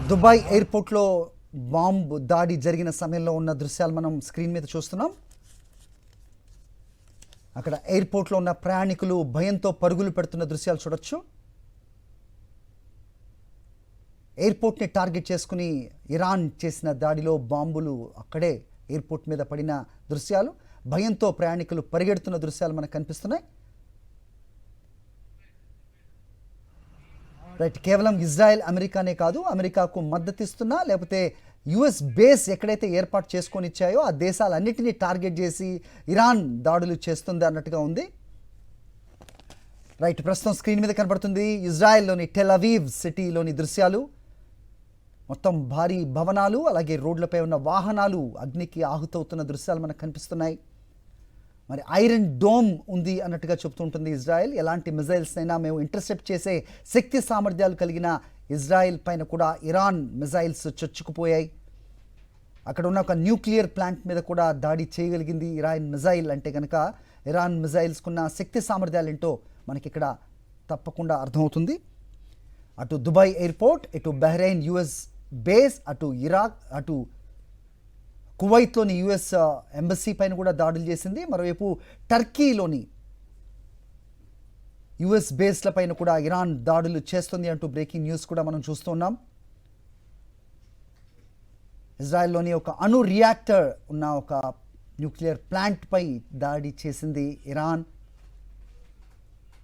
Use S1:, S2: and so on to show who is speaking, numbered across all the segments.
S1: Dubai ఎయిర్పోర్ట్లో bomb దాడి జరిగిన సమయంలో ఉన్న దృశ్యాలు మనం స్క్రీన్ మీద చూస్తున్నాం. అక్కడ ఎయిర్పోర్ట్లో ఉన్న ప్రయాణికులు భయంతో పరుగులు పెడుతున్న దృశ్యాలు చూడొచ్చు. ఎయిర్పోర్ట్ని టార్గెట్ చేసుకుని ఇరాన్ చేసిన దాడిలో బాంబులు అక్కడే ఎయిర్పోర్ట్ మీద పడిన దృశ్యాలు, భయంతో ప్రయాణికులు పరిగెడుతున్న దృశ్యాలు మనకు కనిపిస్తున్నాయి. రైట్, కేవలం ఇజ్రాయెల్ అమెరికానే కాదు, అమెరికాకు మద్దతిస్తున్నా లేకపోతే యుఎస్ బేస్ ఎక్కడైతే ఏర్పాటు చేసుకొని ఇచ్చాయో ఆ దేశాలన్నింటినీ టార్గెట్ చేసి ఇరాన్ దాడులు చేస్తుంది అన్నట్టుగా ఉంది. రైట్, ప్రస్తుతం స్క్రీన్ మీద కనబడుతుంది ఇజ్రాయెల్లోని టెల్ అవీవ్ సిటీలోని దృశ్యాలు. మొత్తం భారీ భవనాలు, అలాగే రోడ్లపై ఉన్న వాహనాలు అగ్నికి ఆహుతవుతున్న దృశ్యాలు మనకు కనిపిస్తున్నాయి. మరి ఐరన్ డోమ్ ఉంది అన్నట్టుగా చెప్తుంటుంది ఇజ్రాయెల్. ఎలాంటి మిజైల్స్ అయినా మేము ఇంటర్సెప్ట్ చేసే శక్తి సామర్థ్యాలు కలిగిన ఇజ్రాయెల్ పైన కూడా ఇరాన్ మిజైల్స్ చొచ్చుకుపోయాయి. అక్కడ ఉన్న ఒక న్యూక్లియర్ ప్లాంట్ మీద కూడా దాడి చేయగలిగింది ఇరాన్ మిజైల్. అంటే కనుక ఇరాన్ మిజైల్స్కున్న శక్తి సామర్థ్యాలు ఏంటో మనకి ఇక్కడ తప్పకుండా అర్థమవుతుంది. అటు దుబాయ్ ఎయిర్పోర్ట్, ఇటు బహ్రెయిన్ యుఎస్ బేస్, అటు ఇరాక్, అటు కువైట్లోని యుఎస్ ఎంబసీ పైన కూడా దాడులు చేసింది. మరోవైపు టర్కీలోని యుఎస్ బేస్ల పైన కూడా ఇరాన్ దాడులు చేస్తుంది అంటూ బ్రేకింగ్ న్యూస్ కూడా మనం చూస్తున్నాం. ఇజ్రాయెల్లోని ఒక అణు రియాక్టర్ ఉన్న ఒక న్యూక్లియర్ ప్లాంట్ పై దాడి చేసింది ఇరాన్.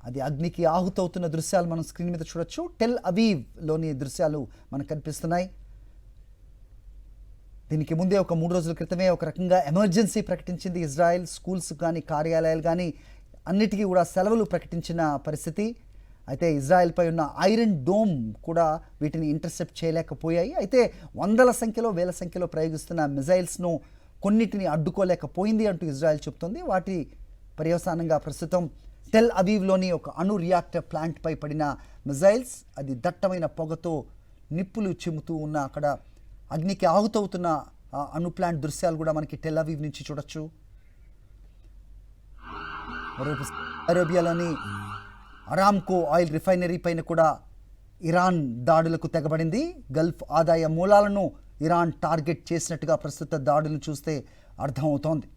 S1: అది అగ్నికి ఆహుతవుతున్న దృశ్యాలు మనం స్క్రీన్ మీద చూడొచ్చు. టెల్ అవీవ్లోని దృశ్యాలు మనకు కనిపిస్తున్నాయి. దీనికి ముందే ఒక 3 రోజుల క్రితమే ఒక రకంగా ఎమర్జెన్సీ ప్రకటించింది ఇజ్రాయెల్. స్కూల్స్ కానీ కార్యాలయాలు కానీ అన్నిటికీ కూడా సెలవులు ప్రకటించిన పరిస్థితి. అయితే ఇజ్రాయెల్పై ఉన్న ఐరన్ డోమ్ కూడా వీటిని ఇంటర్సెప్ట్ చేయలేకపోయాయి. అయితే వందల సంఖ్యలో, వేల సంఖ్యలో ప్రయోగిస్తున్న మిజైల్స్ను కొన్నిటిని అడ్డుకోలేకపోయింది అంటూ ఇజ్రాయెల్ చెబుతోంది. వాటి పర్యవసానంగా ప్రస్తుతం టెల్ అవీవ్లోని ఒక అణు రియాక్టర్ ప్లాంట్పై పడిన మిజైల్స్, అది దట్టమైన పొగతో నిప్పులు చిమ్ముతూ ఉన్న అక్కడ అగ్నికి ఆహుతవుతున్న అణు ప్లాంట్ దృశ్యాలు కూడా మనకి టెల్ అవీవ్ నుంచి చూడొచ్చు. మరోవైపు అరేబియాలోని అరామ్కో ఆయిల్ రిఫైనరీ పైన కూడా ఇరాన్ దాడులకు తెగబడింది. గల్ఫ్ ఆదాయ మూలాలను ఇరాన్ టార్గెట్ చేసినట్టుగా ప్రస్తుత దాడులను చూస్తే అర్థమవుతోంది.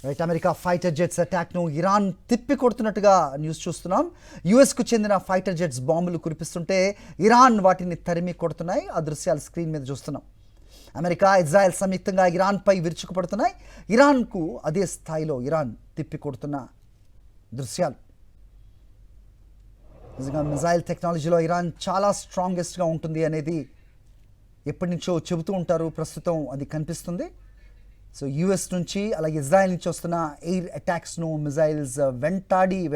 S1: రైట్, అమెరికా ఫైటర్ జెట్స్ అటాక్ను ఇరాన్ తిప్పికొడుతున్నట్టుగా న్యూస్ చూస్తున్నాం. యుఎస్కు చెందిన ఫైటర్ జెట్స్ బాంబులు కురిపిస్తుంటే ఇరాన్ వాటిని తరిమి కొడుతున్నాయి. ఆ దృశ్యాలు స్క్రీన్ మీద చూస్తున్నాం. అమెరికా, ఇజ్రాయెల్ సంయుక్తంగా ఇరాన్పై విరుచుకుపడుతున్నాయి. ఇరాన్కు అదే స్థాయిలో ఇరాన్ తిప్పికొడుతున్న దృశ్యాలు. నిజంగా మిజైల్ టెక్నాలజీలో ఇరాన్ చాలా స్ట్రాంగెస్ట్గా ఉంటుంది అనేది ఎప్పటి నుంచో చెబుతూ ఉంటారు. ప్రస్తుతం అది కనిపిస్తుంది. సో యుఎస్ నుంచి అలాగే ఇజ్రాయెల్ నుంచి వస్తున్న ఎయిర్ అటాక్స్ను మిజైల్స్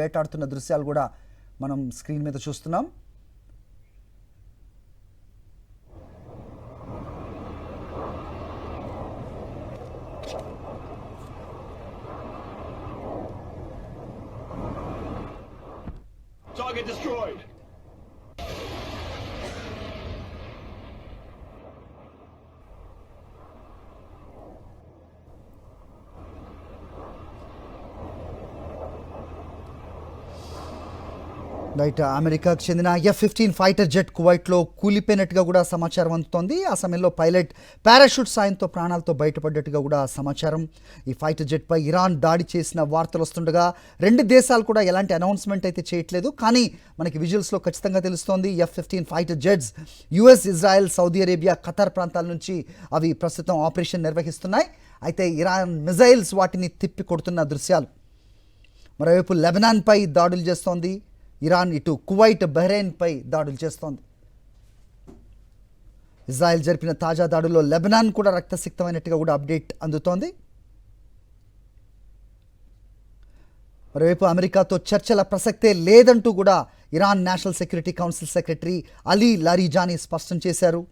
S1: వేటాడుతున్న దృశ్యాలు కూడా మనం స్క్రీన్ మీద చూస్తున్నాం.
S2: Target destroyed.
S1: రైట్, అమెరికాకు చెందిన F-15 ఫైటర్ జెట్ కువైట్లో కూలిపోయినట్టుగా కూడా సమాచారం అందుతోంది. ఆ సమయంలో పైలట్ పారాషూట్ సాయంతో ప్రాణాలతో బయటపడ్డట్టుగా కూడా సమాచారం. ఈ ఫైటర్ జెట్పై ఇరాన్ దాడి చేసిన వార్తలు వస్తుండగా రెండు దేశాలు కూడా ఎలాంటి అనౌన్స్మెంట్ అయితే చేయట్లేదు. కానీ మనకి విజువల్స్లో ఖచ్చితంగా తెలుస్తోంది F-15 fighter jets US, Israel, Saudi Arabia, Qatar ప్రాంతాల నుంచి అవి ప్రస్తుతం ఆపరేషన్ నిర్వహిస్తున్నాయి. అయితే ఇరాన్ మిజైల్స్ వాటిని తిప్పి కొడుతున్న దృశ్యాలు. మరోవైపు లెబనాన్పై దాడులు చేస్తోంది ఇరాన్, ఇటు కువైట్, బహ్రెయిన్పై దాడులు చేస్తోంది. ఇజ్రాయెల్ జరిపిన తాజా దాడుల్లో లెబనాన్ కూడా రక్తసిక్తమైనట్టుగా కూడా అప్డేట్ అందుతోంది. మరోవైపు అమెరికాతో చర్చల ప్రసక్తే లేదంటూ కూడా Iran national security council secretary Ali Larijani స్పష్టం చేశారు.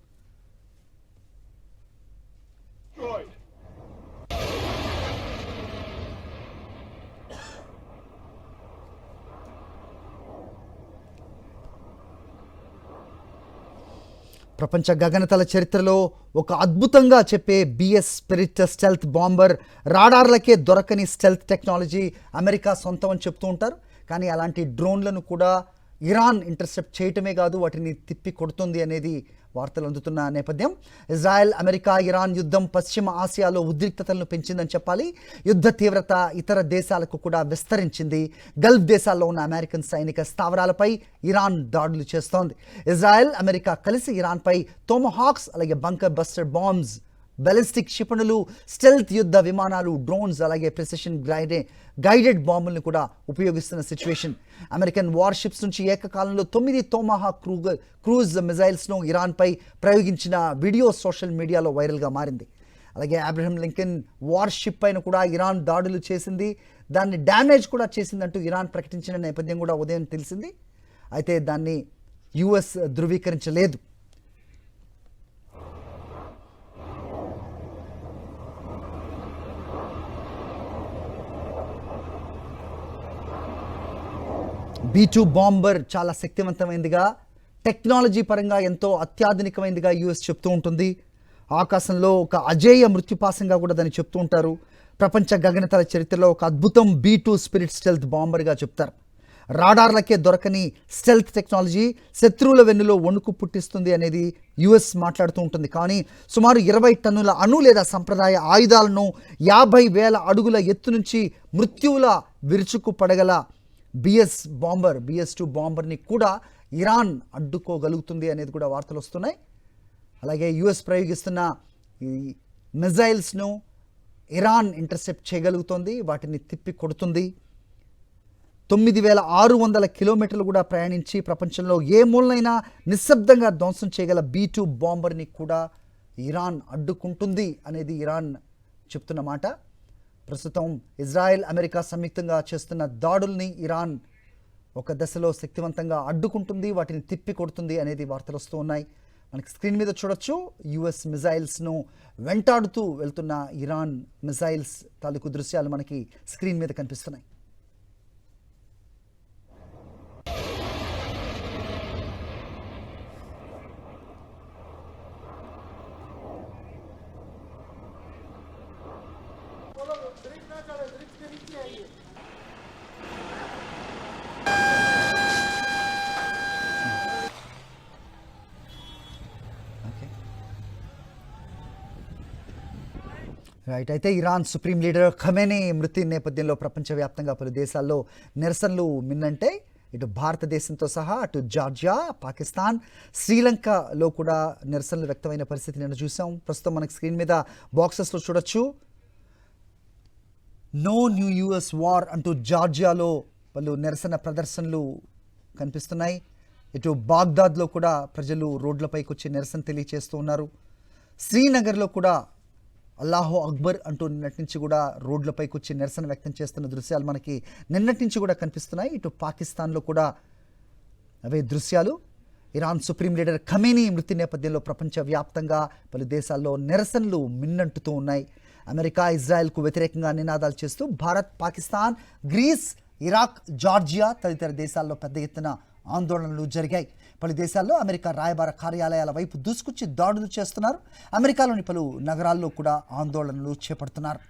S1: ప్రపంచ గగనతల చరిత్రలో ఒక అద్భుతంగా చెప్పే బిఎస్ స్పిరిట్ స్టెల్త్ బాంబర్, రాడార్లకే దొరకని స్టెల్త్ టెక్నాలజీ అమెరికా సొంతం అని చెప్తూ ఉంటారు. కానీ అలాంటి డ్రోన్లను కూడా ఇరాన్ ఇంటర్సెప్ట్ చేయటమే కాదు వాటిని తిప్పి కొడుతుంది అనేది వార్తలు అందుతున్న నేపథ్యం. ఇజ్రాయెల్, అమెరికా, ఇరాన్ యుద్ధం పశ్చిమ ఆసియాలో ఉద్రిక్తతలను పెంచిందని చెప్పాలి. యుద్ధ తీవ్రత ఇతర దేశాలకు కూడా విస్తరించింది. గల్ఫ్ దేశాల్లో ఉన్న అమెరికన్ సైనిక స్థావరాలపై ఇరాన్ దాడులు చేస్తోంది. ఇజ్రాయెల్, అమెరికా కలిసి ఇరాన్పై టోమహాక్స్, అలాగే బంకర్ బస్టర్ బాంబ్స్, బాలిస్టిక్ క్షిపణులు, స్టెల్త్ యుద్ధ విమానాలు, డ్రోన్స్, అలాగే ప్రెసిషన్ గైడెడ్ బాంబులను కూడా ఉపయోగిస్తున్న సిచ్యువేషన్. అమెరికన్ వార్షిప్స్ నుంచి ఏకకాలంలో 9 టోమహాక్ క్రూజ్ మిజైల్స్ను ఇరాన్పై ప్రయోగించిన వీడియో సోషల్ మీడియాలో వైరల్గా మారింది. అలాగే అబ్రహం లింకన్ వార్షిప్ పైన కూడా ఇరాన్ దాడులు చేసింది, దాన్ని డ్యామేజ్ కూడా చేసిందంటూ ఇరాన్ ప్రకటించిన నేపథ్యం కూడా ఉదయం తెలిసింది. అయితే దాన్ని యుఎస్ ధృవీకరించలేదు. B-2 బాంబర్ చాలా శక్తివంతమైనదిగా, టెక్నాలజీ పరంగా ఎంతో అత్యాధునికమైనదిగా యుఎస్ చెప్తూ ఉంటుంది. ఆకాశంలో ఒక అజేయ మృత్యుపాసంగా కూడా దాన్ని చెప్తూ ఉంటారు. ప్రపంచ గగనతల చరిత్రలో ఒక అద్భుతం B-2 స్పిరిట్ స్టెల్త్ బాంబర్గా చెప్తారు. రాడార్లకే దొరకని స్టెల్త్ టెక్నాలజీ శత్రువుల వెన్నులో వణుకు పుట్టిస్తుంది అనేది యుఎస్ మాట్లాడుతూ ఉంటుంది. కానీ సుమారు 20 టన్నుల అణు లేదా సంప్రదాయ ఆయుధాలను 50,000 అడుగుల ఎత్తు నుంచి మృత్యువుల విరుచుకు పడగల BS-2 బాంబర్ని కూడా ఇరాన్ అడ్డుకోగలుగుతుంది అనేది కూడా వార్తలు వస్తున్నాయి. అలాగే యుఎస్ ప్రయోగిస్తున్న ఈ మిజైల్స్ను ఇరాన్ ఇంటర్సెప్ట్ చేయగలుగుతుంది, వాటిని తిప్పి కొడుతుంది. 9,600 కిలోమీటర్లు కూడా ప్రయాణించి ప్రపంచంలో ఏ మూలనైనా నిశ్శబ్దంగా ధ్వంసం చేయగల B-2 బాంబర్ని కూడా ఇరాన్ అడ్డుకుంటుంది అనేది ఇరాన్ చెప్తున్న మాట. ప్రస్తుతం ఇజ్రాయెల్, అమెరికా సంయుక్తంగా చేస్తున్న దాడుల్ని ఇరాన్ ఒక దశలో శక్తివంతంగా అడ్డుకుంటుంది, వాటిని తిప్పి కొడుతుంది అనేది వార్తలు వస్తూ ఉన్నాయి. మనకి స్క్రీన్ మీద చూడొచ్చు యుఎస్ మిజైల్స్ను వెంటాడుతూ వెళ్తున్న ఇరాన్ మిజైల్స్ తాలూకు దృశ్యాలు మనకి స్క్రీన్ మీద కనిపిస్తున్నాయి. రైట్. అయితే ఇరాన్ సుప్రీం లీడర్ ఖమేనీ మృతి నేపథ్యంలో ప్రపంచవ్యాప్తంగా పలు దేశాల్లో నిరసనలు మిన్నంటే ఇటు భారతదేశంతో సహా అటు జార్జియా, పాకిస్తాన్, శ్రీలంకలో కూడా నిరసనలు వ్యక్తమైన పరిస్థితి నిన్న చూసాం. ప్రస్తుతం మనకి స్క్రీన్ మీద బాక్సెస్లో చూడొచ్చు. నో న్యూ యుఎస్ వార్ అంటూ జార్జియాలో పలు నిరసన ప్రదర్శనలు కనిపిస్తున్నాయి. ఇటు బాగ్దాద్లో కూడా ప్రజలు రోడ్లపైకి వచ్చి నిరసన తెలియజేస్తూ ఉన్నారు. శ్రీనగర్లో కూడా అల్లాహో అక్బర్ అంటూ నిన్నటి నుంచి కూడా రోడ్లపైకి వచ్చి నిరసన వ్యక్తం చేస్తున్న దృశ్యాలు మనకి నిన్నటి నుంచి కూడా కనిపిస్తున్నాయి. ఇటు పాకిస్తాన్లో కూడా అవే దృశ్యాలు. ఇరాన్ సుప్రీం లీడర్ ఖమేనీ మృతి నేపథ్యంలో ప్రపంచవ్యాప్తంగా పలు దేశాల్లో నిరసనలు మిన్నంటుతూ ఉన్నాయి. అమెరికా, ఇజ్రాయెల్కు వ్యతిరేకంగా నినాదాలు చేస్తూ Bharat, Pakistan, Greece, Iraq, Georgia తదితర దేశాల్లో పెద్ద ఎత్తున ఆందోళనలు జరిగాయి. పలు దేశాల్లో అమెరికా రాయబార కార్యాలయాల వైపు దూసుకొచ్చి దాడులు చేస్తున్నారు. అమెరికాలోని పలు నగరాల్లో కూడా ఆందోళనలు చేపడుతున్నారు.